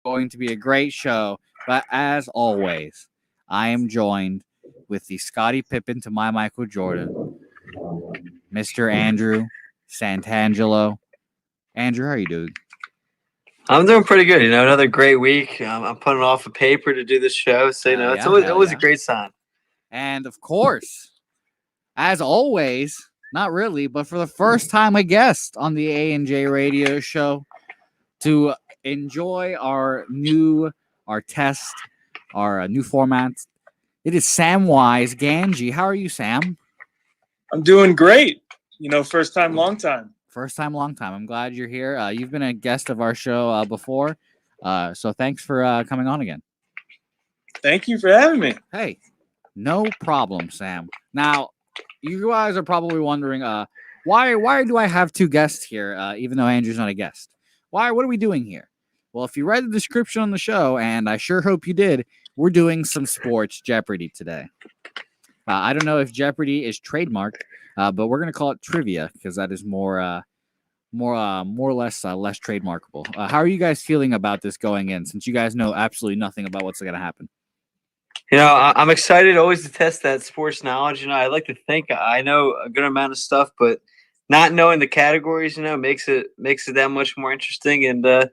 going to be a great show. But as always, I am joined with the Scottie Pippen to my Michael Jordan, Mr. Andrew Santangelo. Andrew, how are you doing? I'm doing pretty good. Another great week. I'm putting off a paper to do this show, so it's always a great sign. And of course, as always, not really, but for the first time, a guest on the A&J Radio Show to enjoy our test, our new formats. It is Samwise Ganji. How are you, Sam? I'm doing great. First time, long time. First time, long time. I'm glad you're here. You've been a guest of our show before, so thanks for coming on again. Thank you for having me. Hey, no problem, Sam. Now, you guys are probably wondering, why do I have two guests here, even though Andrew's not a guest? Why? What are we doing here? Well, if you read the description on the show, and I sure hope you did, we're doing some sports Jeopardy today. I don't know if Jeopardy is trademarked, but we're gonna call it trivia because that is more or less less trademarkable. How are you guys feeling about this going in? Since you guys know absolutely nothing about what's gonna happen. I'm excited always to test that sports knowledge. I like to think I know a good amount of stuff, but not knowing the categories, makes it that much more interesting and a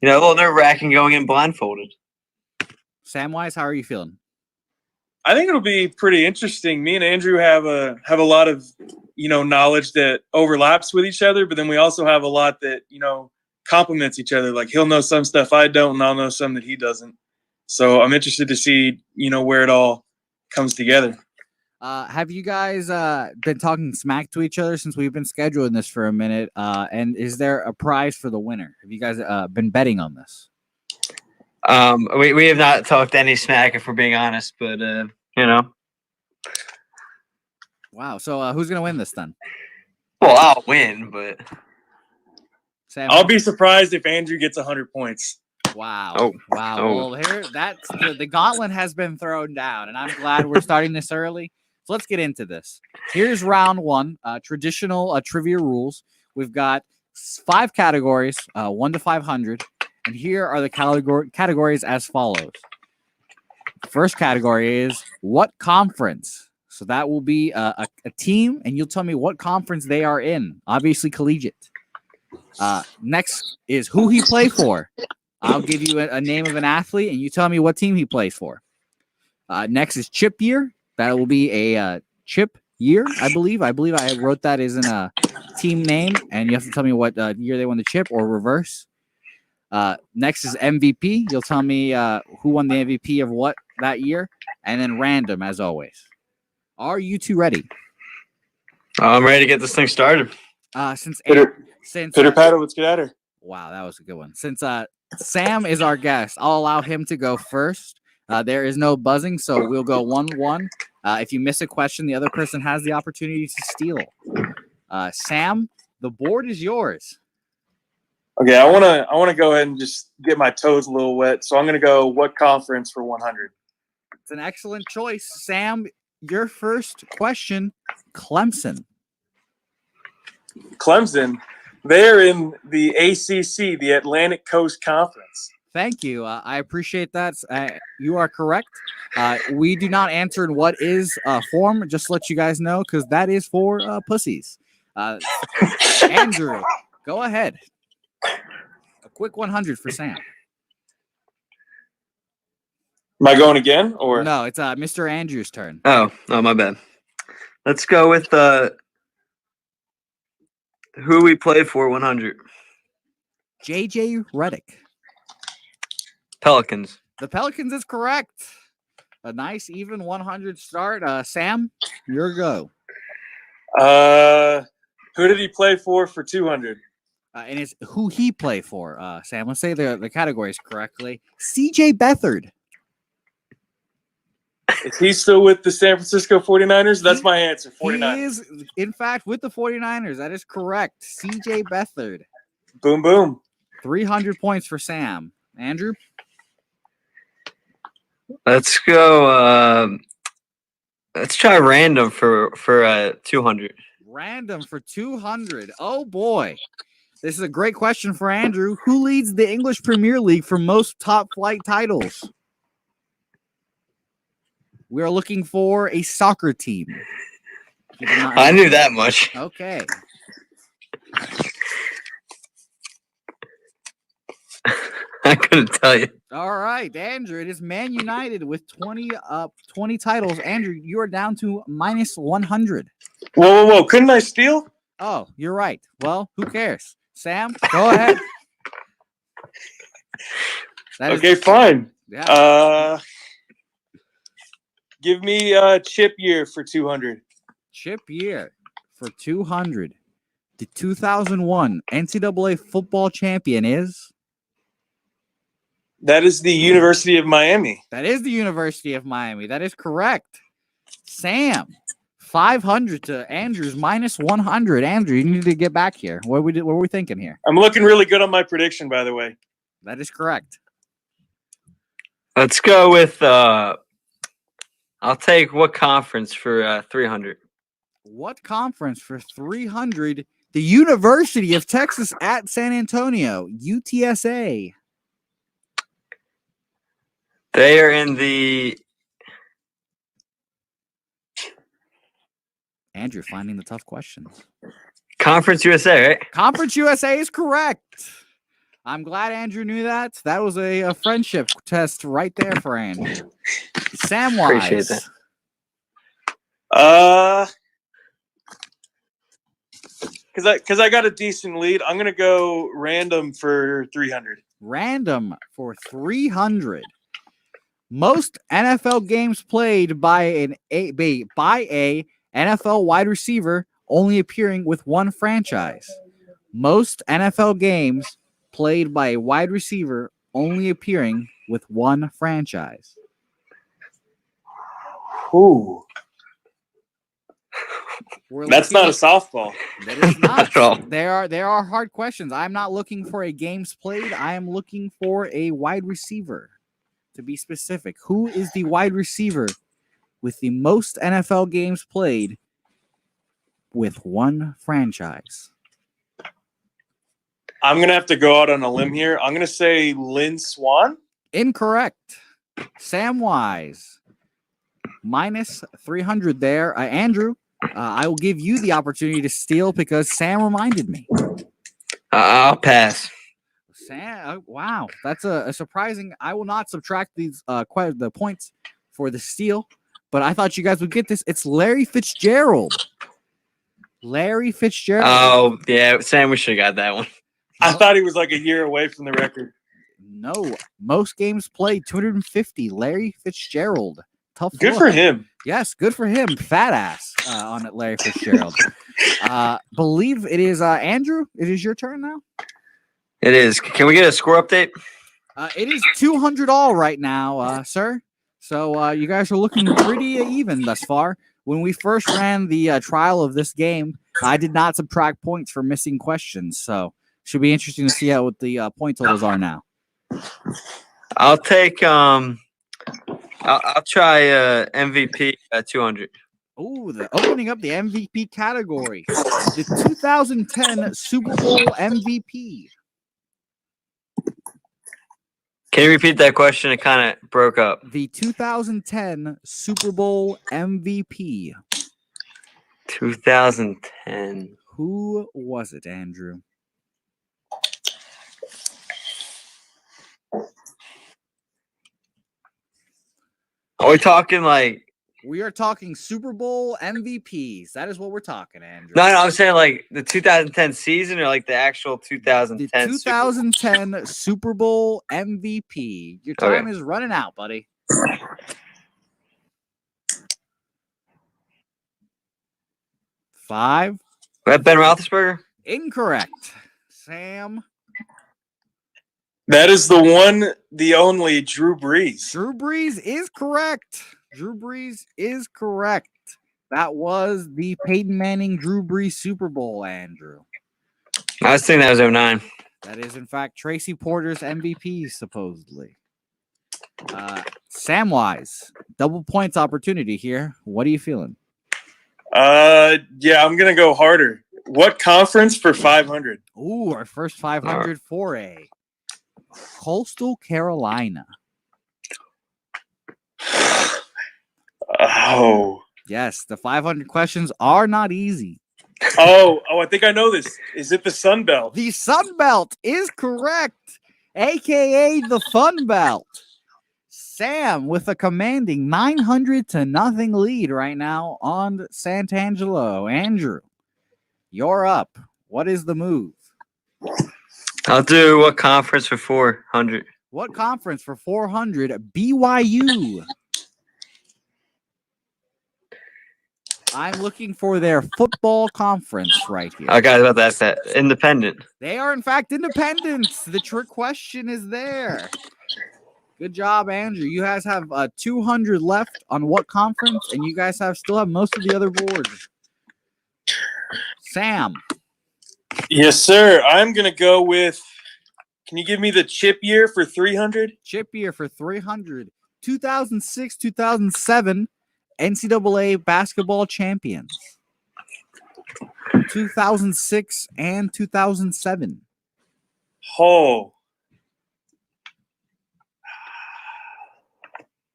little nerve-wracking going in blindfolded. Samwise, how are you feeling? I think it'll be pretty interesting. Me and Andrew have a lot of knowledge that overlaps with each other, but then we also have a lot that complements each other. Like he'll know some stuff I don't, and I'll know some that he doesn't. So I'm interested to see where it all comes together. Have you guys been talking smack to each other since we've been scheduling this for a minute? And is there a prize for the winner? Have you guys been betting on this? We have not talked any smack, if we're being honest, but Wow. So who's gonna win this then? Well, I'll win, but Sam, I'll be surprised if Andrew gets 100 points. Wow. Oh. Wow. Oh. Well, here that's the gauntlet has been thrown down, and I'm glad we're starting this early. So let's get into this. Here's round one. Traditional trivia rules. We've got 5 categories, 1 to 500, and here are the categories as follows. First category is what conference. So that will be a team, and you'll tell me what conference they are in. Obviously, collegiate. Next is who he played for. I'll give you a name of an athlete, and you tell me what team he plays for. Next is chip year. That will be a chip year, I believe. I wrote that as in a team name, and you have to tell me what year they won the chip or reverse. Next is MVP. You'll tell me who won the MVP of what that year, and then random as always. Are you two ready? I'm ready to get this thing started. Since Pitter patter, let's get at her. Wow, that was a good one. Since Sam is our guest, I'll allow him to go first. There is no buzzing, so we'll go 1-1. If you miss a question, the other person has the opportunity to steal. Sam, the board is yours. Okay, I want to go ahead and just get my toes a little wet. So I'm going to go what conference for 100. It's an excellent choice. Sam, your first question, Clemson. Clemson, they're in the ACC, the Atlantic Coast Conference. Thank you. I appreciate that. You are correct. We do not answer in what is form, just to let you guys know, because that is for pussies. Andrew, go ahead. A quick 100 for Sam. Am I going again? Or no, it's Mr. Andrew's turn. Oh, my bad. Let's go with who we played for 100. JJ Redick. Pelicans. The Pelicans is correct. A nice even 100 start. Sam, your go. Who did he play for 200? And it's who he played for. Sam, let's say the categories correctly. CJ Beathard. Is he still with the San Francisco 49ers? That's my answer, 49ers. He is, in fact, with the 49ers. That is correct. CJ Beathard. Boom, boom. 300 points for Sam. Andrew? Let's go. Let's try random for 200. Random for 200. Oh, boy. This is a great question for Andrew. Who leads the English Premier League for most top flight titles? We are looking for a soccer team. I knew that much. Okay. I couldn't tell you. All right, Andrew. It is Man United with 20 titles. Andrew, you are down to minus 100. Whoa. Couldn't I steal? Oh, you're right. Well, who cares? Sam, go ahead. Okay, fine. Yeah. Give me Chip Year for 200. Chip Year for 200. The 2001 NCAA football champion is? That is the University of Miami. That is the University of Miami. That is correct. Sam, 500 to Andrew's minus 100. Andrew, you need to get back here. What were we thinking here? I'm looking really good on my prediction, by the way. That is correct. Let's go with I'll take what conference for 300? What conference for 300? The University of Texas at San Antonio, UTSA. They are in the Andrew finding the tough questions. Conference USA, right? Conference USA is correct. I'm glad Andrew knew that. That was a friendship test right there for Andrew. Samwise. Appreciate that. Because I got a decent lead, I'm gonna go random for 300. Random for 300. Most NFL games played by a NFL wide receiver only appearing with one franchise. Most NFL games played by a wide receiver only appearing with one franchise. Ooh. That's not a looking- softball. That is not. Not at all. There are hard questions. I'm not looking for a games played. I am looking for a wide receiver. To be specific, who is the wide receiver with the most NFL games played with one franchise? I'm gonna have to go out on a limb here. I'm gonna say Lynn Swan. Incorrect. Samwise. Minus 300 there. Andrew, I will give you the opportunity to steal because Sam reminded me. I'll pass. Sam, wow, that's a surprising. I will not subtract these the points for the steal, but I thought you guys would get this. It's Larry Fitzgerald. Larry Fitzgerald. Oh, yeah. Sam, we should have got that one. I thought he was like a year away from the record. No, most games played 250. Larry Fitzgerald. Tough. Good look. for him. Yes, good for him. Fat ass on it, Larry Fitzgerald. Believe it is Andrew. It is your turn now. It is. Can we get a score update? It is 200 all right now, sir. So you guys are looking pretty even thus far. When we first ran the trial of this game, I did not subtract points for missing questions. So should be interesting to see what the point totals are now. I'll take I'll try MVP 200. Ooh, opening up the MVP category. The 2010 Super Bowl MVP. Can you repeat that question? It kind of broke up. The 2010 Super Bowl MVP. 2010. Who was it, Andrew? Are we talking like? We are talking Super Bowl MVPs. That is what we're talking, Andrew. No, I'm saying like the 2010 season or like the actual 2010. The 2010 Super Bowl MVP. Your time is running out, buddy. Five. That Ben Roethlisberger? Incorrect. Sam. That is the one, the only Drew Brees. Drew Brees is correct. Drew Brees is correct. That was the Peyton Manning Drew Brees Super Bowl, Andrew. I was thinking that was 09. That is, in fact, Tracy Porter's MVP, supposedly. Samwise, double points opportunity here. What are you feeling? Yeah, I'm gonna go harder. What conference for 500? Ooh, our first 500 foray. Coastal Carolina. Oh. Yes, the 500 questions are not easy. Oh, I think I know this. Is it the Sun Belt? The Sun Belt is correct, aka the Fun Belt. Sam with a commanding 900-0 lead right now on Sant'Angelo. Andrew, you're up. What is the move? I'll do what conference for 400? What conference for 400? BYU. I'm looking for their football conference right here. I got about that. Independent. They are, in fact, independent. The trick question is there. Good job, Andrew. You guys have 200 left on what conference, and you guys still have most of the other boards. Sam. Yes, sir. I'm going to go with, can you give me the chip year for 300? Chip year for 300. 2006, 2007, NCAA basketball champions. 2006 and 2007. Oh.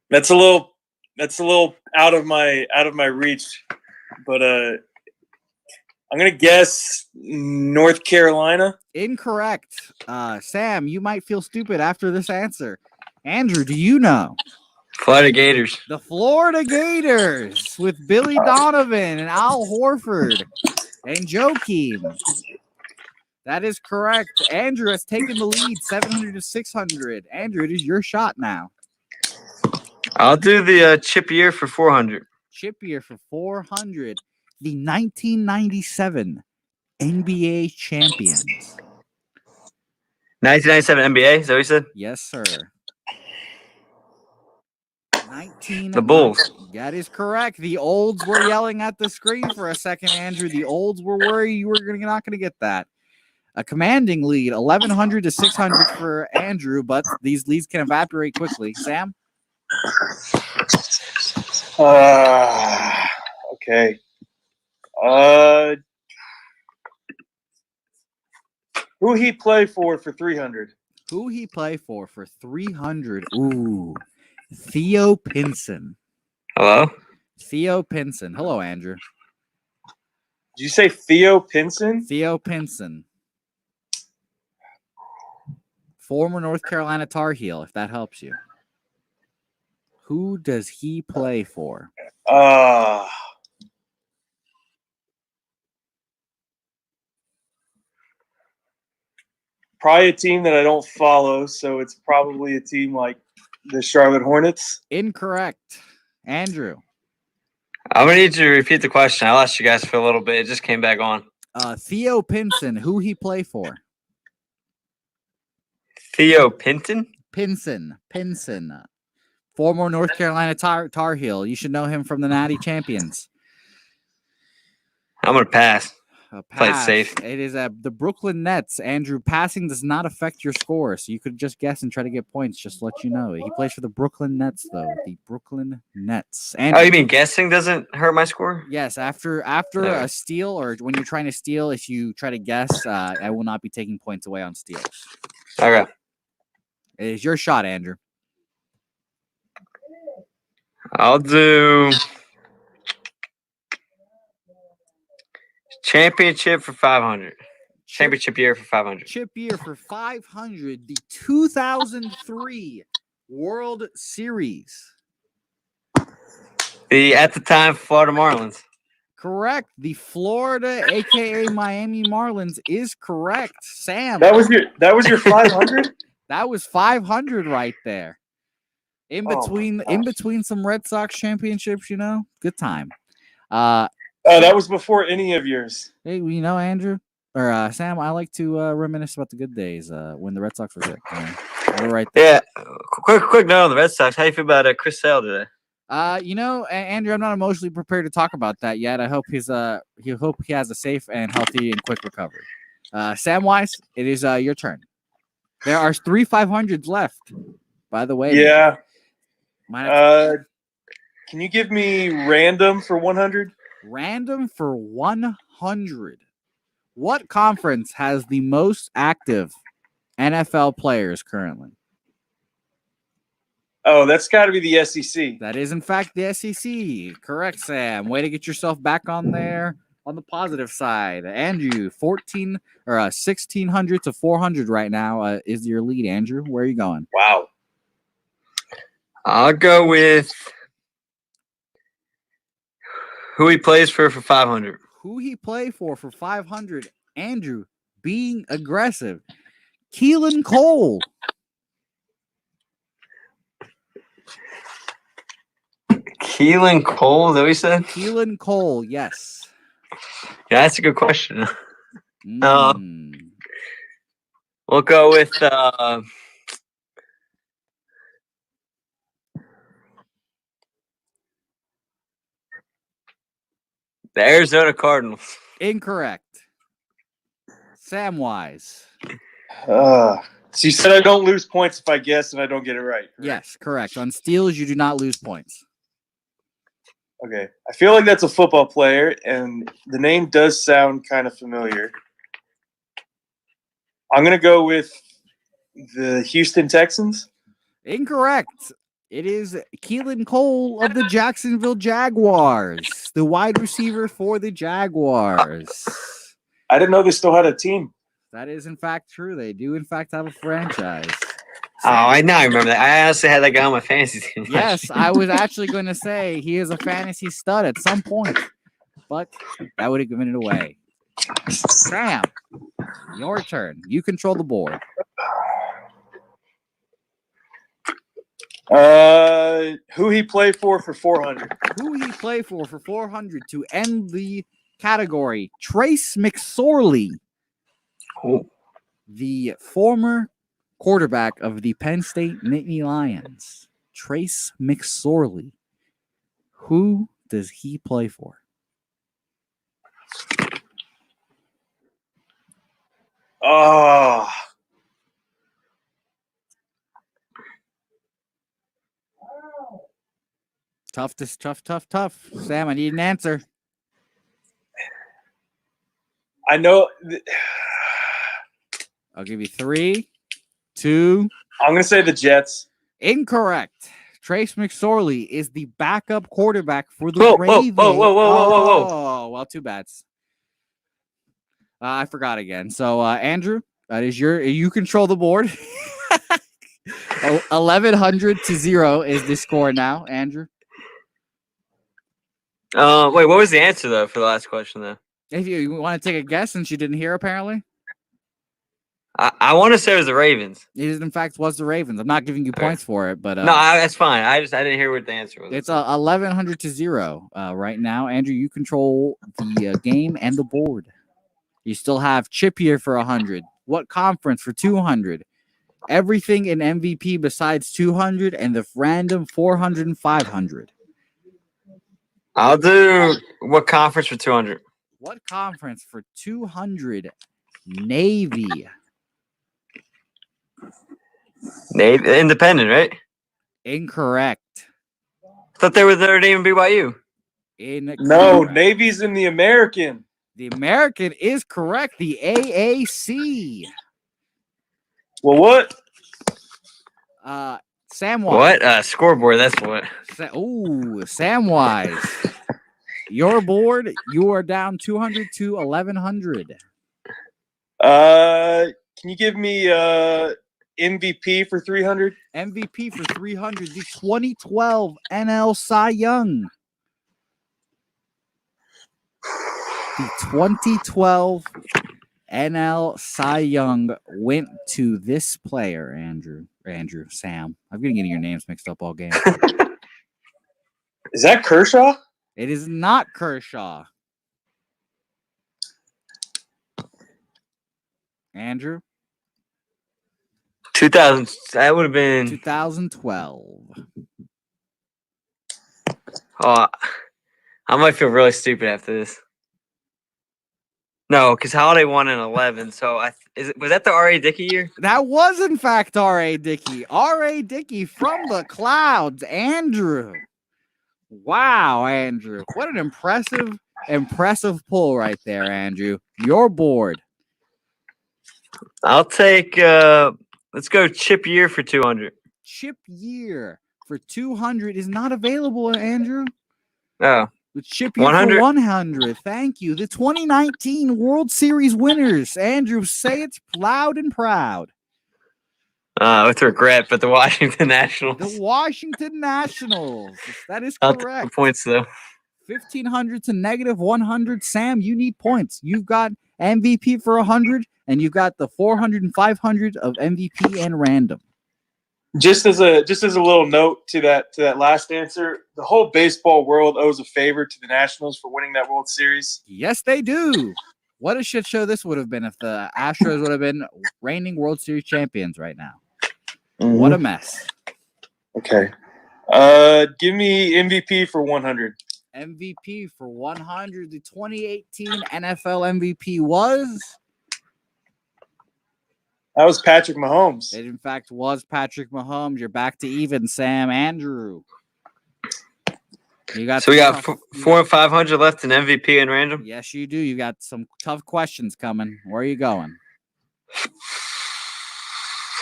That's a little out of my reach, but I'm gonna guess North Carolina. Incorrect. Sam, you might feel stupid after this answer. Andrew, do you know? Florida Gators. The Florida Gators with Billy Donovan and Al Horford and Joakim. That is correct. Andrew has taken the lead, 700-600. Andrew, it is your shot now. I'll do the chip year for 400. Chip year for 400. The 1997 NBA champions. 1997 NBA, is that what you said? Yes, sir. The Bulls. That is correct. The olds were yelling at the screen for a second, Andrew. The olds were worried you were not going to get that. A commanding lead, 1,100-600 for Andrew, but these leads can evaporate quickly. Sam? Okay. Who he play for 300? Who he play for 300? Ooh, Theo Pinson. Hello? Theo Pinson. Hello, Andrew. Did you say Theo Pinson? Theo Pinson. Former North Carolina Tar Heel, if that helps you. Who does he play for? Probably a team that I don't follow, so it's probably a team like the Charlotte Hornets. Incorrect. Andrew. I'm going to need you to repeat the question. I lost you guys for a little bit. It just came back on. Theo Pinson, who he play for? Theo Pinton? Pinson. Former North Carolina Tar Heel. You should know him from the Natty Champions. I'm going to pass. Play it Pass. safe. It is the Brooklyn Nets. Andrew, passing does not affect your score, so you could just guess and try to get points. Just to let you know. He plays for the Brooklyn Nets, though. The Brooklyn Nets. Andrew, Oh, you mean guessing doesn't hurt my score? yes. After a steal, or when you're trying to steal, if you try to guess, I will not be taking points away on steals. Okay. It is your shot, Andrew. I'll do championship for 500. Championship year for 500. Chip year for 500. The 2003 World Series. At the time, Florida Marlins. Correct. The Florida, aka Miami Marlins, is correct. Sam. That was your 500? That was 500 right there. In between some Red Sox championships, good time. That was before any of yours. Hey, Andrew or Sam, I like to reminisce about the good days when the Red Sox were good. We're right there. Yeah. Quick note on the Red Sox. How do you feel about Chris Sale today? Andrew, I'm not emotionally prepared to talk about that yet. I hope he has a safe and healthy and quick recovery. Samwise, it is your turn. There are 3 500s left, by the way. Yeah. Can you give me random for 100? Random for 100. What conference has the most active NFL players currently? Oh, that's got to be the SEC. That is, in fact, the SEC. Correct, Sam. Way to get yourself back on there on the positive side. Andrew, 1,600 to 400 right now is your lead, Andrew. Where are you going? Wow. I'll go with who he plays for 500. Who he play for 500? Andrew, being aggressive. Keelan Cole. Keelan Cole, is that what you said? Keelan Cole, yes. Yeah, that's a good question. Mm. We'll go with the Arizona Cardinals. Incorrect. Samwise. So you said I don't lose points if I guess and I don't get it right. Correct? Yes, correct. On steals, you do not lose points. Okay. I feel like that's a football player, and the name does sound kind of familiar. I'm going to go with the Houston Texans. Incorrect. It is Keelan Cole of the Jacksonville Jaguars, the wide receiver for the Jaguars. I didn't know they still had a team. That is, in fact, true. They do, in fact, have a franchise. Oh, I remember that. I honestly had that guy on my fantasy team. Yes, I was actually going to say he is a fantasy stud at some point, but that would have given it away. Sam, your turn. You control the board. Who he play for 400? Who he play for 400 to end the category? Trace McSorley, Cool. the former quarterback of the Penn State Nittany Lions. Trace McSorley. Who does he play for? Oh. Tough. Sam, I need an answer. I know. I'll give you 3, 2. I'm going to say the Jets. Incorrect. Trace McSorley is the backup quarterback for the Whoa, Ravens. whoa. Oh, well, too bad. I forgot again. So, Andrew, that is you control the board. 1,100 to 0 is the score now, Andrew. Wait, what was the answer though for the last question though? If you want to take a guess, since you didn't hear, apparently, I want to say it was the Ravens. it is, in fact, was the Ravens. I'm not giving you points for it, but That's fine. I didn't hear what the answer was. it's 1,100 to 0 right now. Andrew, you control the game and the board. You still have Chip here for 100. What conference for 200? Everything in MVP besides 200 and the random 400 and 500. I'll do what conference for 200? What conference for 200? Navy. Navy, independent, right? Incorrect. I thought they were there to even BYU. No, Navy's in the American. The American is correct. The AAC. Well, what? Samwise. What? Scoreboard, that's what. Samwise. Your board, you are down 200 to 1,100. Can you give me MVP for 300? MVP for 300, the 2012 NL Cy Young. The 2012 NL Cy Young went to this player, Sam. I'm getting your names mixed up all game. Is that Kershaw? It is not Kershaw. Andrew? 2000. That would have been 2012. Oh, I might feel really stupid after this. No, because Holiday won in 11. So was that the R.A. Dickey year? That was, in fact, R.A. Dickey. R.A. Dickey from the clouds. Andrew. Wow, Andrew. What an impressive Impressive pull right there, Andrew. Your board. I'll take. Let's go Chip Year for 200. Chip Year for 200 is not available, Andrew. Oh, The Chip Year 100. for 100. Thank you. The 2019 World Series winners. Andrew, say it loud and proud. With regret, but the Washington Nationals. The Washington Nationals. That is I'll take the correct. points though. 1,500 to negative 100. Sam, you need points. You've got MVP for 100, and you've got the 400 and 500 of MVP and random. Just as a little note to that last answer, the whole baseball world owes a favor to the Nationals for winning that World Series. Yes, they do. What a shit show this would have been if the Astros would have been reigning World Series champions right now. What a mess. Okay. Give me MVP for 100. MVP for 100. The 2018 NFL MVP was? That was Patrick Mahomes. It, in fact, was Patrick Mahomes. You're back to even, Sam. Andrew. You got So we got tough- 4 and 500 left in MVP and random. Yes, you do. You got some tough questions coming. Where are you going?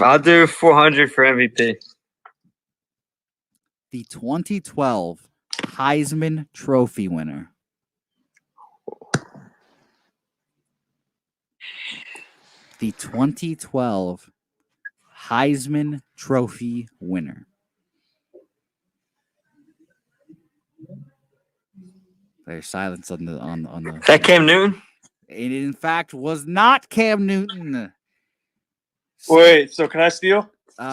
I'll do 400 for MVP. The 2012 Heisman Trophy winner. The 2012 Heisman Trophy winner. There's silence on the. Is that Cam Newton? It in fact was not Cam Newton. Wait, so can I steal?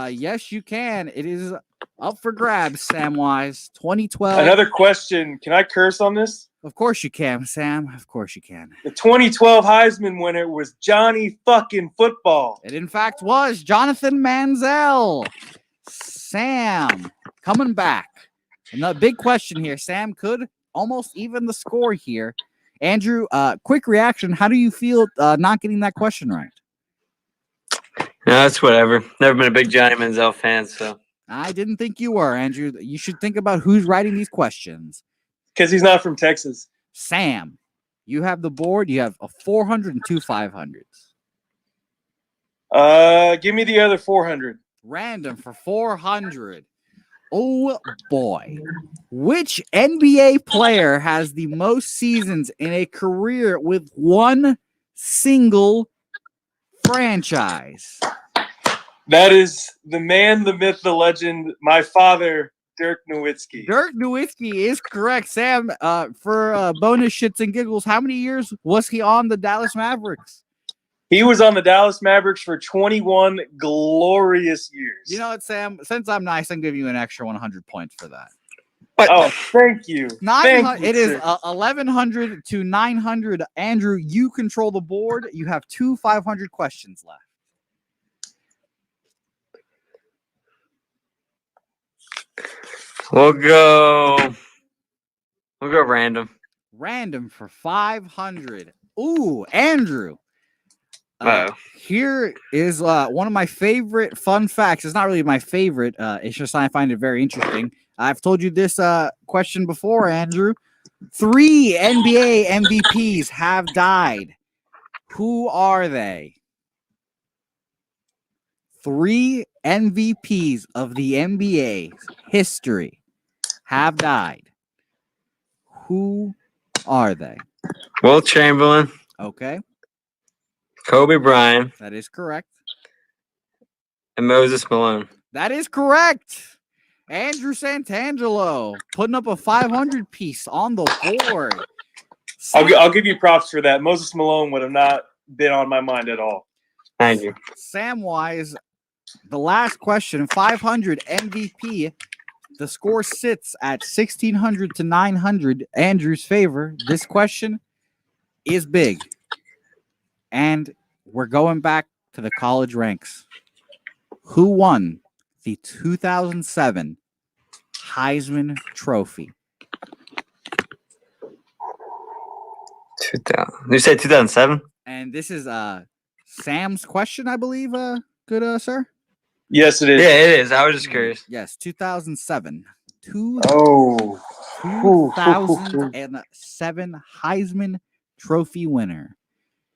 Yes, you can. It is up for grabs, Samwise. 2012. Another question. Can I curse on this? Of course you can, Sam. Of course you can. The 2012 Heisman winner was Johnny fucking Football. It in fact was Jonathan Manziel. Sam coming back. Another big question here. Sam could almost even the score here. Andrew, quick reaction. How do you feel not getting that question right? No, it's whatever. Never been a big Johnny Manziel fan, so. I didn't think you were, Andrew. You should think about who's writing these questions. Because he's not from Texas. Sam, you have the board. You have a 400 and two 500s. Give me the other 400. Random for 400. Oh, boy. Which NBA player has the most seasons in a career with one single franchise? That is the man, the myth, the legend, my father, Dirk Nowitzki. Dirk Nowitzki is correct. Sam, for bonus shits and giggles, how many years was he on the Dallas Mavericks? He was on the Dallas Mavericks for 21 glorious years. You know what, Sam? Since I'm nice, I'm giving you an extra 100 points for that. Oh, thank you. 900. It is sir. 1,100 to 900. Andrew, you control the board. You have two 500 questions left. We'll go random. Random for 500. Ooh, Andrew. Uh-oh. Here is one of my favorite fun facts. It's not really my favorite. It's just I find it very interesting. I've told you this question before, Andrew. 3 NBA MVPs have died. Who are they? 3 MVPs of the NBA history have died. Who are they? Will Chamberlain, Okay, Kobe Bryant, that is correct. and Moses Malone. That is correct. Andrew Santangelo putting up a 500 piece on the board. I'll give you props for that. Moses Malone would have not been on my mind at all. Thank you. Samwise, the last question, 500 MVP. The score sits at 1,600 to 900. Andrew's favor. This question is big. And we're going back to the college ranks. Who won the 2007 Heisman Trophy? 2000. You say 2007? And this is Sam's question, I believe. Good, sir? Yes, it is. Yeah, it is. I was just curious. Yes, 2007. Oh. 2007 Heisman Trophy winner.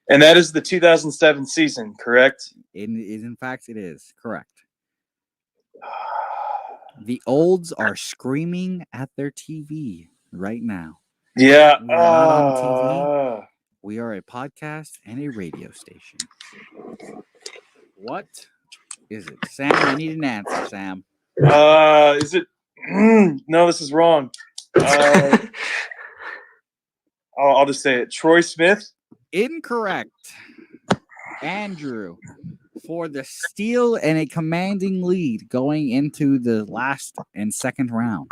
And that is the 2007 season, correct? In fact, it is correct. The olds are screaming at their TV right now. Yeah. We are not on TV. We are a podcast and a radio station. What is it? Sam, I need an answer, Sam. Is it? No, this is wrong. I'll just say it. Troy Smith. Incorrect. Andrew, for the steal and a commanding lead going into the last and second round.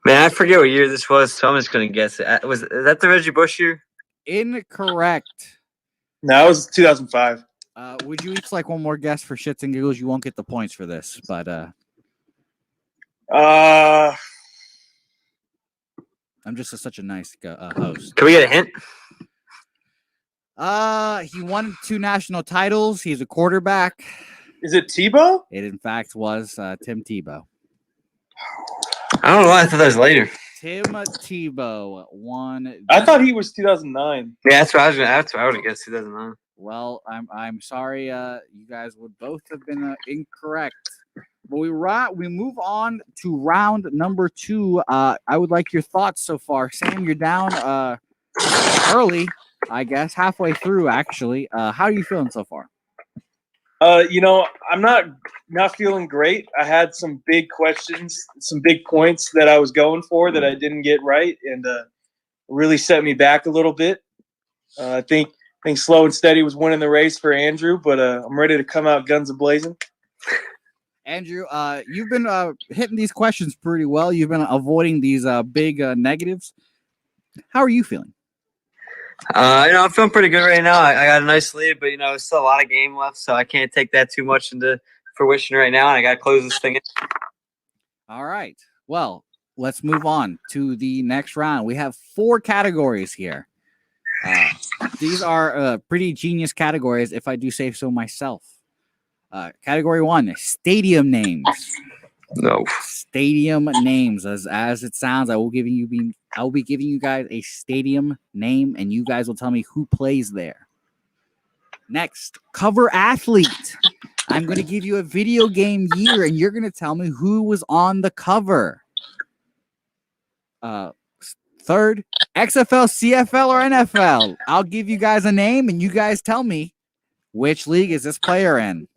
Man, I forget what year this was, so I'm just gonna guess it. Is that the Reggie Bush year? Incorrect. No, it was 2005. Would you each like one more guess for shits and giggles? You won't get the points for this, but I'm just such a nice host. Can we get a hint? He won 2 national titles. He's a quarterback. Is it Tebow? It in fact was Tim Tebow. I don't know why I thought that was later. Tim Tebow won. I thought he was 2009. Yeah, that's what I was gonna. That's what I would have guessed 2009. Well, I'm sorry. You guys would both have been incorrect. But we move on to round number 2. I would like your thoughts so far. Sam, you're down early, I guess, halfway through actually. How are you feeling so far? I'm not feeling great. I had some big questions, some big points that I was going for that I didn't get right, and really set me back a little bit. I think slow and steady was winning the race for Andrew, but I'm ready to come out guns a-blazing. Andrew, you've been hitting these questions pretty well. You've been avoiding these big negatives. How are you feeling? I'm feeling pretty good right now. I got a nice lead, but there's still a lot of game left, so I can't take that too much into fruition right now. And I got to close this thing in. All right. Well, let's move on to the next round. We have 4 categories here. These are pretty genius categories, if I do say so myself. Category 1: stadium names. No. Stadium names, as it sounds. I will be giving you guys a stadium name, and you guys will tell me who plays there. Next, cover athlete. I'm going to give you a video game year, and you're going to tell me who was on the cover. Third, XFL, CFL, or NFL. I'll give you guys a name, and you guys tell me which league is this player in.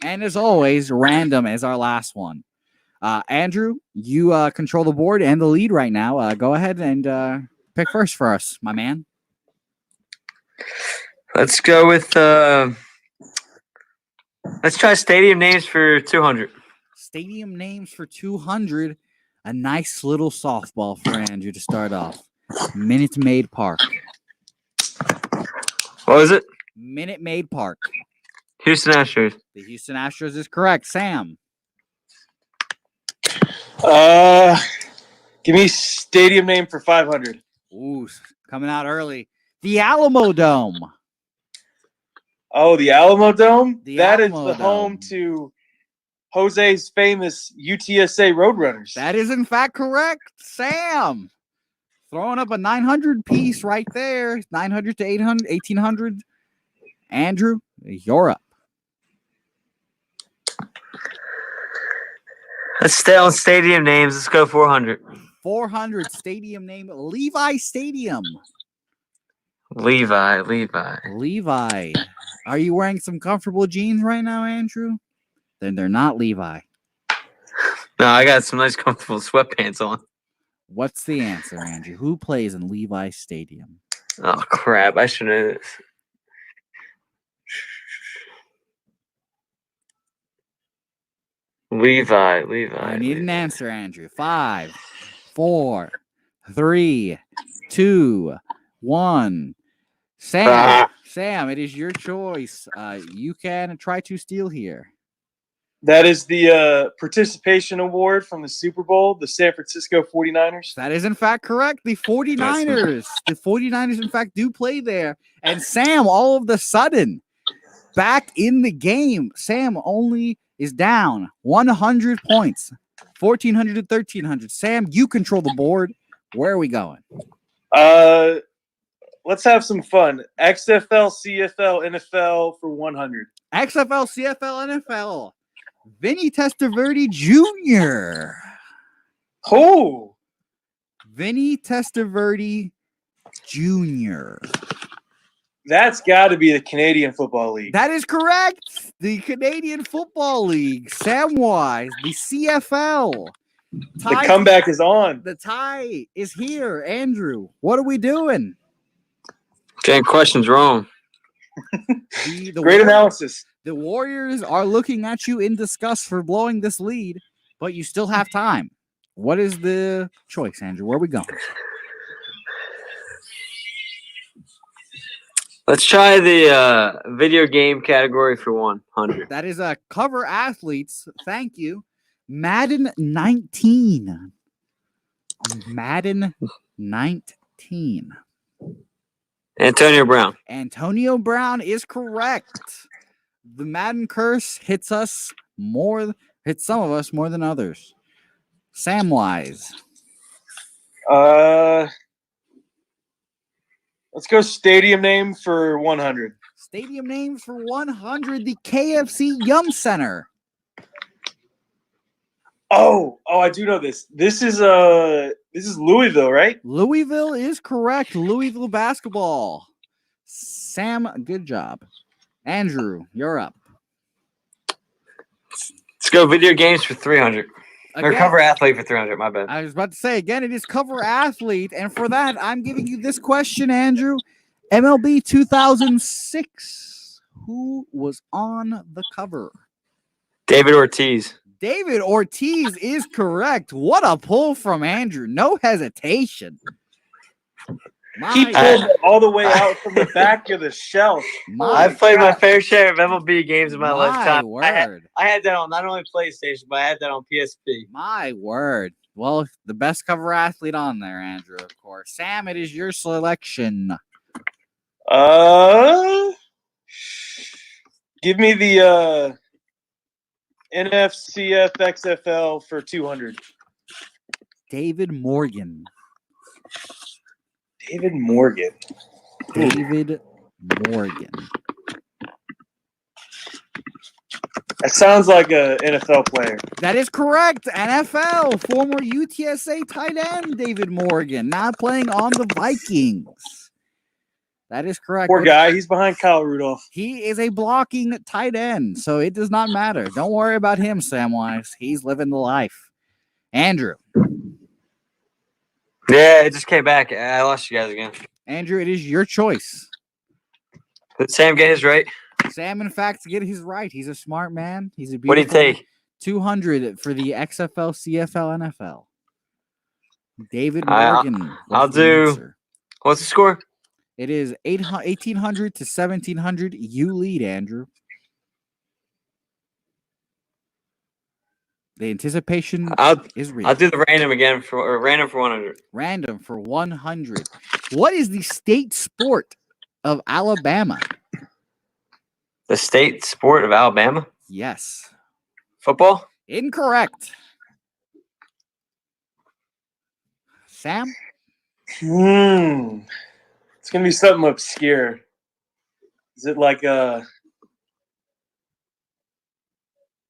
And as always, random is our last one. Andrew, you control the board and the lead right now. Go ahead and pick first for us, my man. Let's go with let's try stadium names for 200. Stadium names for 200. A nice little softball for Andrew to start off. Minute Maid Park. What was it? Minute Maid Park. Houston Astros. The Houston Astros is correct. Sam. Give me stadium name for 500. Ooh, coming out early. The Alamo Dome. Oh, the Alamo Dome? That is Alamo the home Dome. to Jose's famous UTSA Roadrunners. That is, in fact, correct. Sam. Throwing up a 900 piece right there. 900 to 800, 1800. Andrew, you're up. Let's stay on stadium names. Let's go 400. 400 stadium name. Levi Stadium. Levi. Levi. Are you wearing some comfortable jeans right now, Andrew? Then they're not Levi. No, I got some nice comfortable sweatpants on. What's the answer, Andrew? Who plays in Levi Stadium? Oh, crap. I should know this. Levi. I need an answer, Andrew. 5, 4, 3, 2, 1. Sam, it is your choice. You can try to steal here. That is the participation award from the Super Bowl, the San Francisco 49ers. That is, in fact, correct. The 49ers. The 49ers, in fact, do play there. And Sam, all of the sudden, back in the game. Sam only is down 100 points, 1,400 to 1,300. Sam, you control the board. Where are we going? Let's have some fun. XFL, CFL, NFL for 100. XFL, CFL, NFL. Vinny Testaverde Jr. Oh, Vinny Testaverde Jr. that's got to be the Canadian Football League. That is correct. The Canadian Football League, Samwise, the CFL. The comeback is on. The tie is here. Andrew, what are we doing? Getting questions wrong. Great analysis. The Warriors are looking at you in disgust for blowing this lead, but you still have time. What is the choice, Andrew? Where are we going? Let's try the video game category for 100. That is a cover athletes. Thank you. Madden 19. Madden 19. Antonio Brown. Antonio Brown is correct. The Madden curse hits some of us more than others. Samwise. Let's go stadium name for 100. Stadium name for 100, the KFC Yum Center. Oh, I do know this. This is Louisville, right? Louisville is correct. Louisville basketball. Sam, good job. Andrew, you're up. Let's go video games for 300. Or Again, cover athlete for 300. My bad. I was about to say, again, it is cover athlete. And for that, I'm giving you this question, Andrew. MLB 2006. Who was on the cover? David Ortiz. David Ortiz is correct. What a pull from Andrew. No hesitation. He pulled it all the way out from the back of the shelf. I've played my fair share of MLB games in my lifetime. Word. I had that on not only PlayStation, but I had that on PSP. My word. Well, the best cover athlete on there, Andrew, of course. Sam, it is your selection. Give me the NFCF XFL for 200. David Morgan. David Morgan. David Morgan. That sounds like an NFL player. That is correct. NFL, former UTSA tight end David Morgan, now playing on the Vikings. That is correct. Poor guy. He's behind Kyle Rudolph. He is a blocking tight end, so it does not matter. Don't worry about him, Samwise. He's living the life. Andrew. Yeah, it just came back. I lost you guys again. Andrew, it is your choice. Did Sam get his right? Sam, in fact, get his right. He's a smart man. He's a beautiful What do you take? 200 for the XFL, CFL, NFL. David Morgan. I'll do. Answer. What's the score? It is 1,800 to 1,700. You lead, Andrew. The anticipation is real. I'll do the random again for random for 100. Random for 100. What is the state sport of Alabama? The state sport of Alabama? Yes. Football? Incorrect. Sam? It's gonna be something obscure. Is it like gonna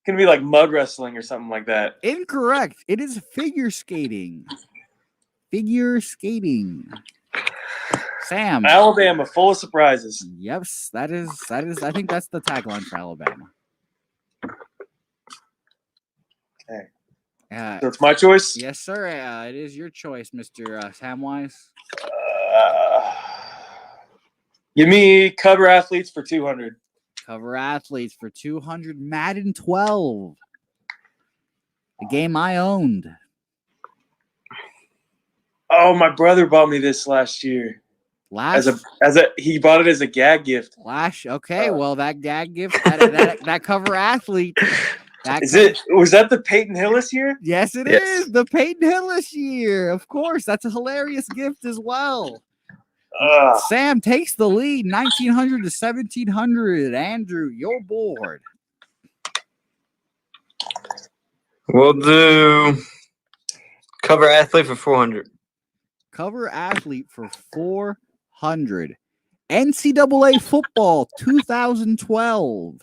be like mud wrestling or something like that? Incorrect. It is figure skating. Figure skating. Sam. Alabama, full of surprises. Yes, that is. I think that's the tagline for Alabama. Okay. So it's my choice? Yes, sir. It is your choice, Mr. Samwise. Give me cover athletes for 200. Cover athletes for 200. Madden 12. The game I owned. Oh, my brother bought me this last year. He bought it as a gag gift. Okay, well that gag gift, that cover athlete. Was that the Peyton Hillis year? Yes, it is the Peyton Hillis year. Of course, that's a hilarious gift as well. Sam takes the lead, 1,900 to 1,700. Andrew, your board. We'll do cover athlete for 400. Cover athlete for 400. NCAA football 2012.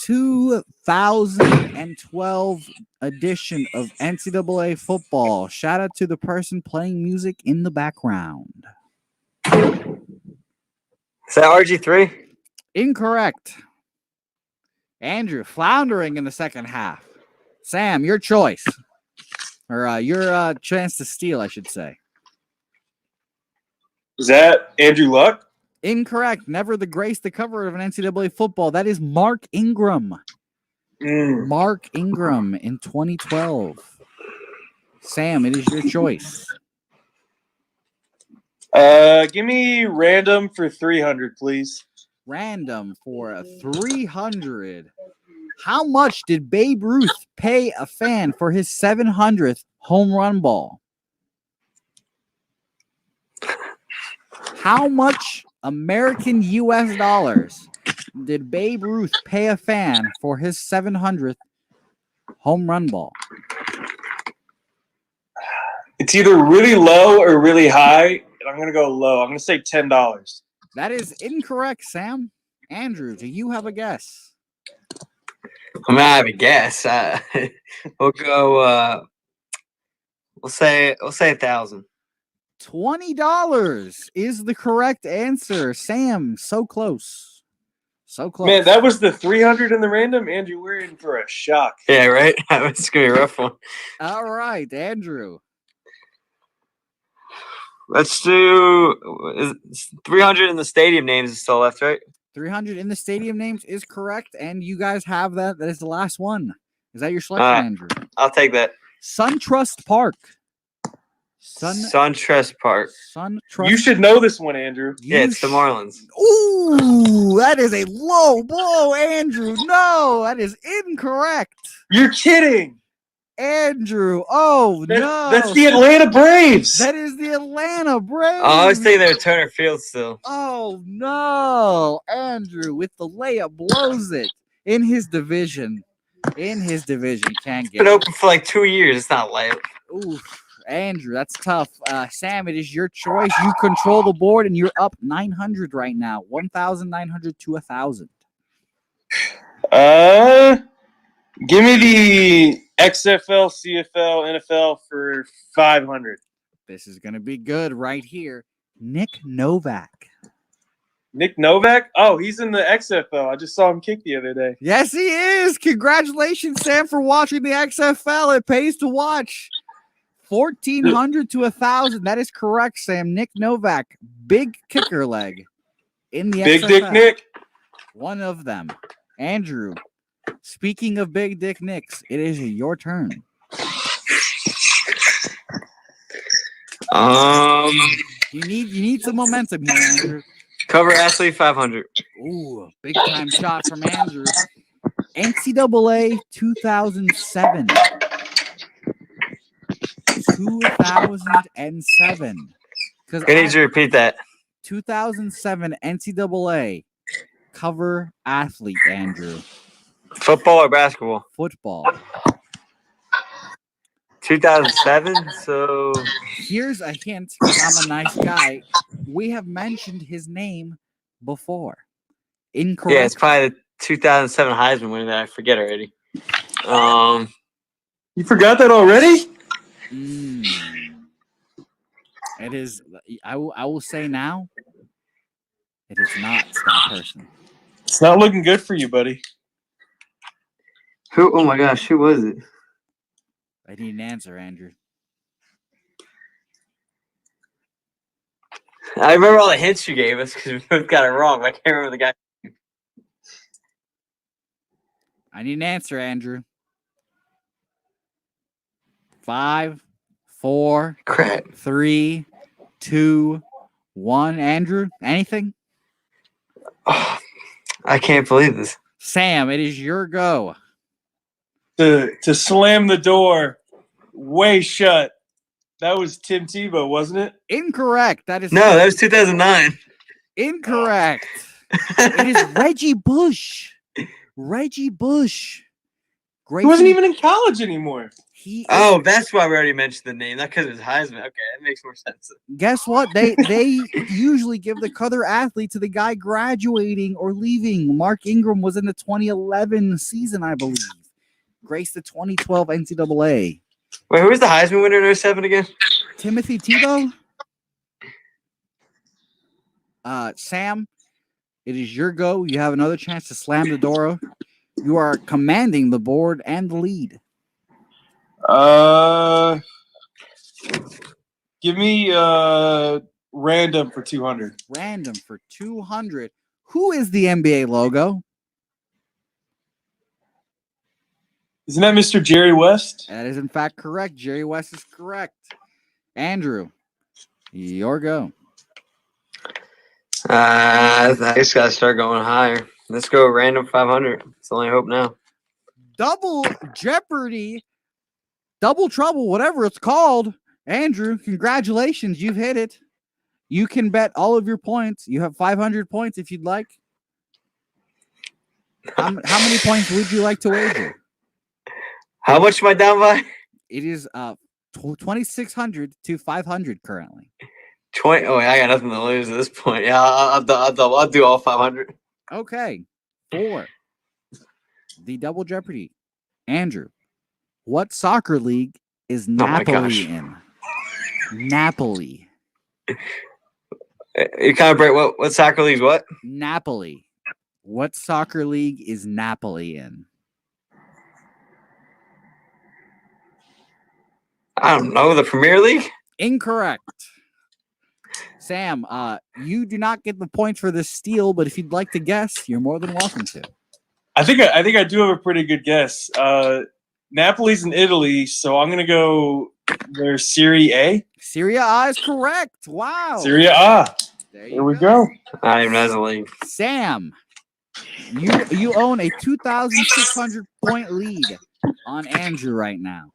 2012 edition of NCAA football. Shout out to the person playing music in the background. Is that RG3? Incorrect. Andrew, floundering in the second half. Sam, your choice. Or your chance to steal, I should say. Is that Andrew Luck? Incorrect. Never the grace the cover of an NCAA football. That is Mark Ingram. Mark Ingram in 2012. Sam, it is your choice. Give me random for 300, please. Random for a 300. How much did Babe Ruth pay a fan for his 700th home run ball? How much American US dollars did Babe Ruth pay a fan for his 700th home run ball? It's either really low or really high, and I'm going to go low. I'm going to say $10. That is incorrect, Sam. Andrew, do you have a guess? I'm gonna have a guess. We'll go. We'll say 1,000. $20 is the correct answer. Sam, so close. So close. Man, that was the 300 in the random. Andrew, we're in for a shock. Yeah, right. It's gonna be a rough one. All right, Andrew. Let's do 300 in the stadium names is still left, right? 300 in the stadium names is correct, and you guys have that. That is the last one. Is that your selection, Andrew? I'll take that. SunTrust Park. SunTrust Park. SunTrust. You should know this one, Andrew. Yeah, it's the Marlins. Ooh, that is a low blow, Andrew. No, that is incorrect. You're kidding. Andrew, no. That's the Atlanta Braves. That is the Atlanta Braves. Oh, I was thinking they were Turner Field still. Oh, no. Andrew, with the layup, blows it in his division. Can't It's get been it. open for like 2 years. It's not layup. Ooh, Andrew, that's tough. Sam, it is your choice. You control the board, and you're up 900 right now. 1,900 to 1,000. Give me the XFL, CFL, NFL for 500. This is going to be good right here. Nick Novak. Nick Novak? Oh, he's in the XFL. I just saw him kick the other day. Yes, he is. Congratulations, Sam, for watching the XFL. It pays to watch. 1,400 to 1,000. That is correct, Sam. Nick Novak, big kicker leg in the Big XFL. Dick Nick. One of them. Andrew, speaking of Big Dick Nicks, it is your turn. You need some momentum here, Andrew. Cover athlete 500. Ooh, big time shot from Andrew. NCAA 2007. 2007. I need you to repeat that. 2007 NCAA cover athlete, Andrew. Football or basketball? Football. 2007. So Here's a hint, 'cause I'm a nice guy. We have mentioned his name before. Incorrect. yeah, it's probably the 2007 Heisman winner that I forget already. You forgot that already? It is. I will say now. It is not that person. It's not looking good for you, buddy. Who? Oh my gosh, who was it? I need an answer, Andrew. I remember all the hints you gave us because we both got it wrong. But I can't remember the guy. I need an answer, Andrew. 5, 4, Crap. 3, 2, 1. Andrew, anything? Oh, I can't believe this. Sam, it is your go. To slam the door way shut. That was Tim Tebow, wasn't it? Incorrect. That is No, that was 2009. incorrect. It is Reggie Bush. Reggie Bush. He wasn't even in college anymore. Oh, that's why we already mentioned the name. Not because it was Heisman. Okay, that makes more sense. Guess what? They usually give the other athlete to the guy graduating or leaving. Mark Ingram was in the 2011 season, I believe. Graced the 2012 NCAA. Wait, who was the Heisman winner in 07 again? Timothy Tebow. Sam, it is your go. You have another chance to slam the door. You are commanding the board and the lead. Give me random for 200. Random for 200. Who is the NBA logo? Isn't that Mr. Jerry West? That is in fact correct. Jerry West is correct. Andrew, your go. I just gotta start going higher. Let's go random 500. It's the only hope now. Double Jeopardy, double trouble, whatever it's called. Andrew, congratulations. You've hit it. You can bet all of your points. You have 500 points if you'd like. How many points would you like to wager? How much am I down by? It is 2,600 to 500 currently. 20. Oh, I got nothing to lose at this point. Yeah, I'll do all 500. Okay. 4. The double Jeopardy. Andrew, what soccer league is Napoli in? Napoli. You kind of break what soccer league's what? Napoli. What soccer league is Napoli in? I don't know. The Premier League? Incorrect. Sam, you do not get the points for this steal, but if you'd like to guess, you're more than welcome to. I think I do have a pretty good guess. Napoli's in Italy, so I'm gonna go their Serie A. Serie A is correct. Wow. Serie A. There we go. I don't even know the league. Sam, you own a 2,600 point lead on Andrew right now.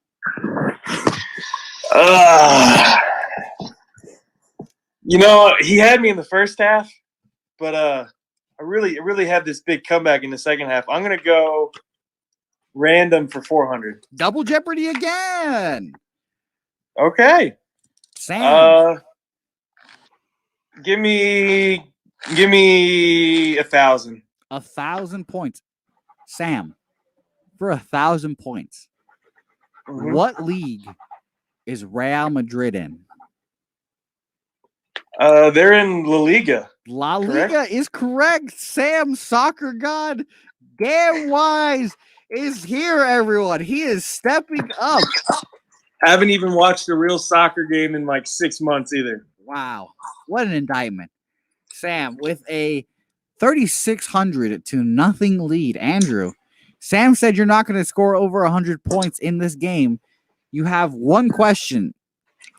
You know, he had me in the first half, but I really had this big comeback in the second half. I'm gonna go random for 400. Double Jeopardy again. Okay. Sam. Give me 1,000. 1,000 points. Sam, for 1,000 points, Mhm. what league is Real Madrid in? They're in La Liga. La Correct? Liga is correct. Sam, soccer god, damn wise, is here, everyone. He is stepping up. Haven't even watched a real soccer game in like 6 months either. Wow. What an indictment. Sam, with a 3,600 to nothing lead. Andrew, Sam said you're not going to score over 100 points in this game. You have one question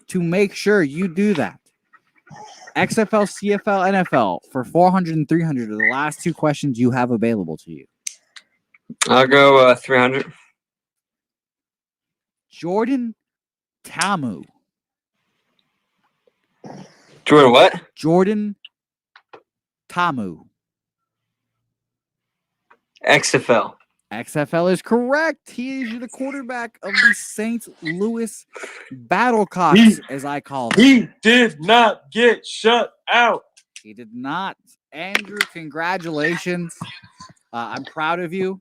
to make sure you do that. XFL, CFL, NFL for 400 and 300 are the last two questions you have available to you. I'll go 300. Jordan Ta'amu. Jordan what? Jordan Ta'amu. XFL. XFL is correct. He is the quarterback of the St. Louis Battlecocks, as I call them. He did not get shut out. He did not. Andrew, congratulations. I'm proud of you.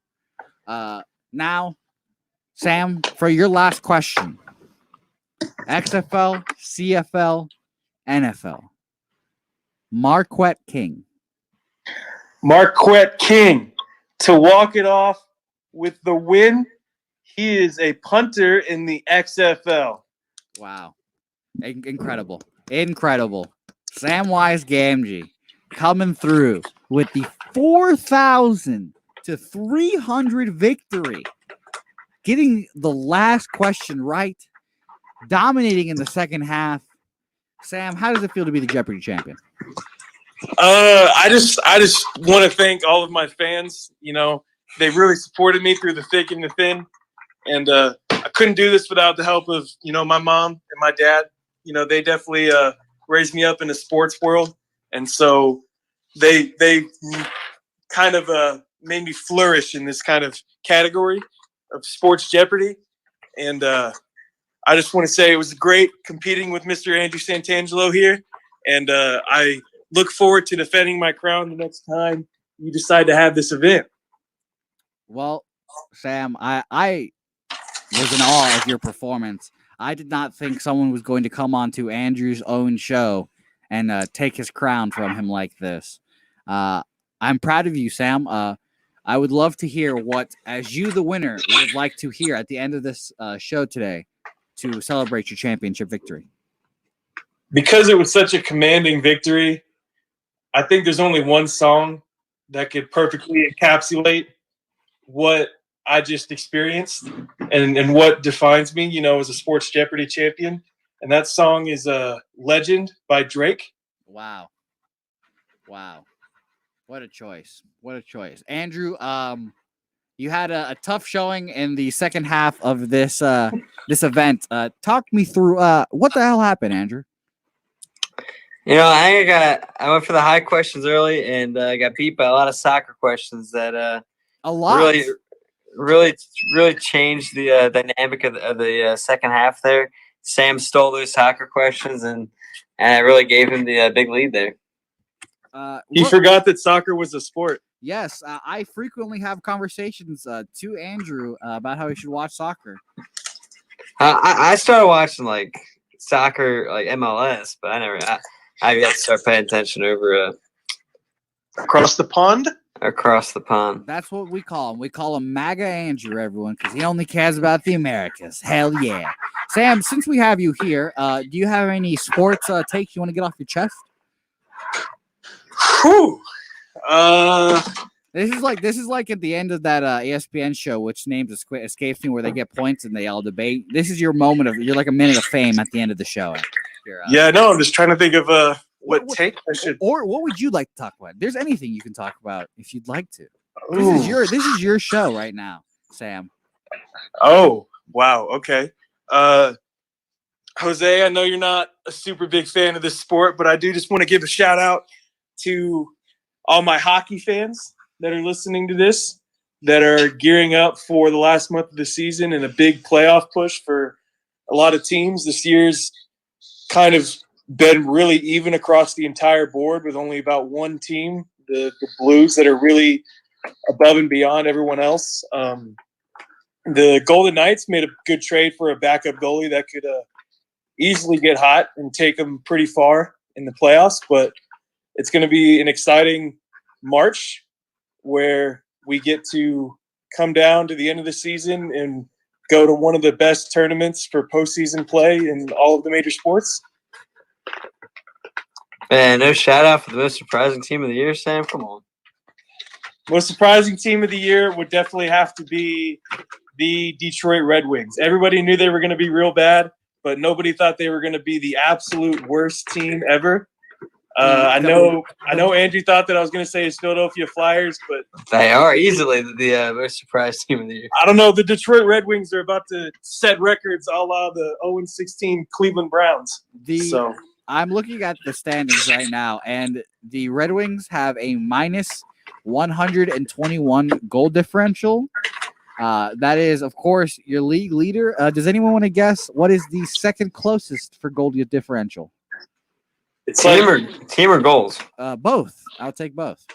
Now, Sam, for your last question. XFL, CFL, NFL. Marquette King. Marquette King to walk it off with the win. He is a punter in the XFL. Wow. Incredible. Incredible. Samwise Gamgee coming through with the 4,000 to 300 victory. Getting the last question right. Dominating in the second half. Sam, how does it feel to be the Jeopardy champion? I just want to thank all of my fans. You know, they really supported me through the thick and the thin. And I couldn't do this without the help of, you know, my mom and my dad. You know, they definitely raised me up in the sports world. And so they kind of made me flourish in this kind of category. of Sports Jeopardy. And I just want to say it was great competing with Mr. Andrew Santangelo here. And I look forward to defending my crown the next time you decide to have this event. Well, Sam, I was in awe of your performance. I did not think someone was going to come onto Andrew's own show and take his crown from him like this. I'm proud of you, Sam. I would love to hear what, as you, the winner, would like to hear at the end of this show today to celebrate your championship victory. Because it was such a commanding victory, I think there's only one song that could perfectly encapsulate what I just experienced and what defines me, as a Sports Jeopardy champion. And that song is Legend by Drake. Wow. What a choice. Andrew, you had a tough showing in the second half of this this event. Talk me through what the hell happened, Andrew? I went for the high questions early, and I got beat by a lot of soccer questions that A lot. really changed the dynamic of the second half there. Sam stole those soccer questions, and it really gave him the big lead there. He forgot that soccer was a sport. Yes, I frequently have conversations to Andrew about how he should watch soccer. I started watching like soccer, like MLS, but I got to start paying attention over Across the pond. across the pond. That's what we call him. We call him MAGA Andrew, everyone, because he only cares about the Americas. Hell yeah. Sam, since we have you here, do you have any sports takes you want to get off your chest? Whew. This is like at the end of that ESPN show, which names escapes me, where they get points and they all debate. This is your moment you're like a minute of fame at the end of the show. I'm just trying to think of what take I should. Or what would you like to talk about? There's anything you can talk about if you'd like to. Ooh. This is your show right now, Sam. Oh, wow. Okay. Jose, I know you're not a super big fan of this sport, but I do just want to give a shout out to all my hockey fans that are listening to this, that are gearing up for the last month of the season and a big playoff push for a lot of teams. This year's kind of been really even across the entire board, with only about one team, the Blues, that are really above and beyond everyone else. The Golden Knights made a good trade for a backup goalie that could easily get hot and take them pretty far in the playoffs. But it's going to be an exciting March where we get to come down to the end of the season and go to one of the best tournaments for postseason play in all of the major sports. Man, no shout out for the most surprising team of the year, Sam. Come on. Most surprising team of the year would definitely have to be the Detroit Red Wings. Everybody knew they were going to be real bad, but nobody thought they were going to be the absolute worst team ever. I know Andrew thought that I was going to say his Philadelphia Flyers, but They are easily the most surprised team of the year. I don't know. The Detroit Red Wings are about to set records a la the 0-16 Cleveland Browns. I'm looking at the standings right now, and the Red Wings have a minus 121 goal differential. That is, of course, your league leader. Does anyone want to guess what is the second closest for goal differential? It's Team or goals? Both. I'll take both.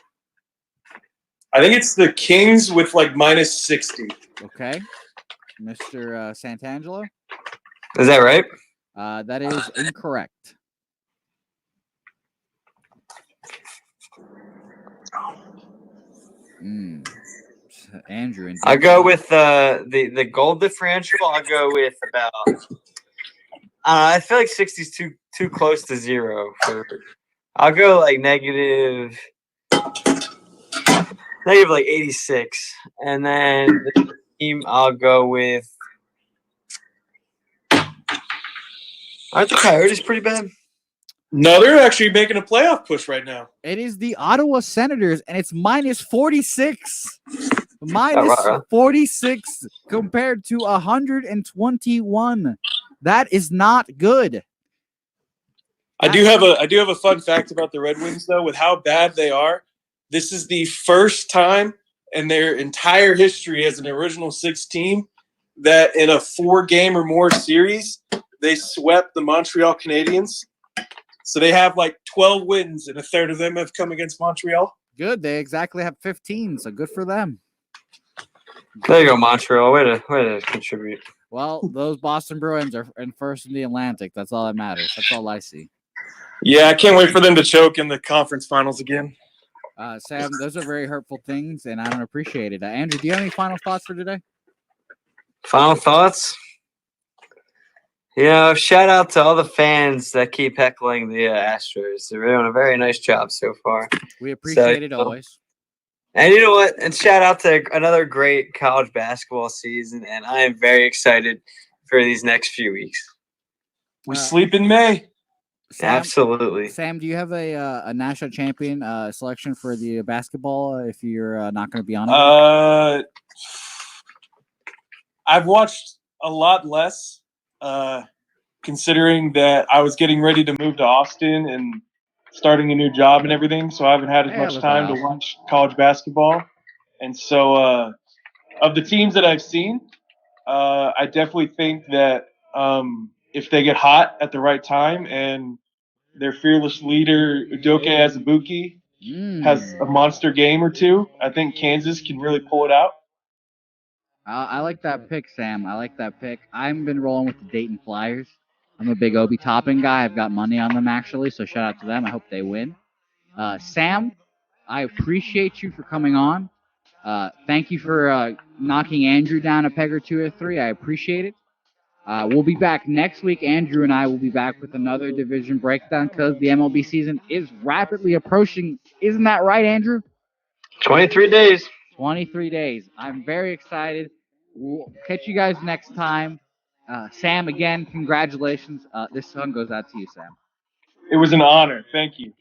I think it's the Kings with like minus 60. Okay. Mr. Santangelo? Is that right? That is incorrect. Andrew. I'll go with the goal differential. I'll go with about. I feel like 60 is too close to zero. I'll go like negative like 86, and then the team I'll go with. Aren't the Coyotes pretty bad? No, they're actually making a playoff push right now. It is the Ottawa Senators, and it's minus 46. Minus 46 compared to 121. That is not good. I do have a fun fact about the Red Wings, though, with how bad they are. This is the first time in their entire history as an original six team that in a 4-game or more series, they swept the Montreal Canadiens. So they have like 12 wins, and a third of them have come against Montreal. Good. They exactly have 15, so good for them. There you go, Montreal. Way to contribute. Well, those Boston Bruins are in first in the Atlantic. That's all that matters. That's all I see. Yeah, I can't wait for them to choke in the conference finals again. Sam, those are very hurtful things, and I don't appreciate it. Andrew, do you have any final thoughts for today? Final thoughts? Shout out to all the fans that keep heckling the Astros. They're doing a very nice job so far. We appreciate it always. And you know what? And shout out to another great college basketball season. And I am very excited for these next few weeks. We sleep in May. Sam, absolutely. Sam, do you have a national champion selection for the basketball if you're not going to be on it? I've watched a lot less, considering that I was getting ready to move to Austin and starting a new job and everything, so I haven't had as much time to watch college basketball. And so of the teams that I've seen, I definitely think that if they get hot at the right time and their fearless leader, Udoka Azubuike, has a monster game or two, I think Kansas can really pull it out. I like that pick, Sam. I like that pick. I've been rolling with the Dayton Flyers. I'm a big Obi Toppin guy. I've got money on them, actually, so shout out to them. I hope they win. Sam, I appreciate you for coming on. Thank you for knocking Andrew down a peg or two or three. I appreciate it. We'll be back next week. Andrew and I will be back with another division breakdown because the MLB season is rapidly approaching. Isn't that right, Andrew? 23 days. 23 days. I'm very excited. We'll catch you guys next time. Sam, again, congratulations. This song goes out to you, Sam. It was an honor. Thank you.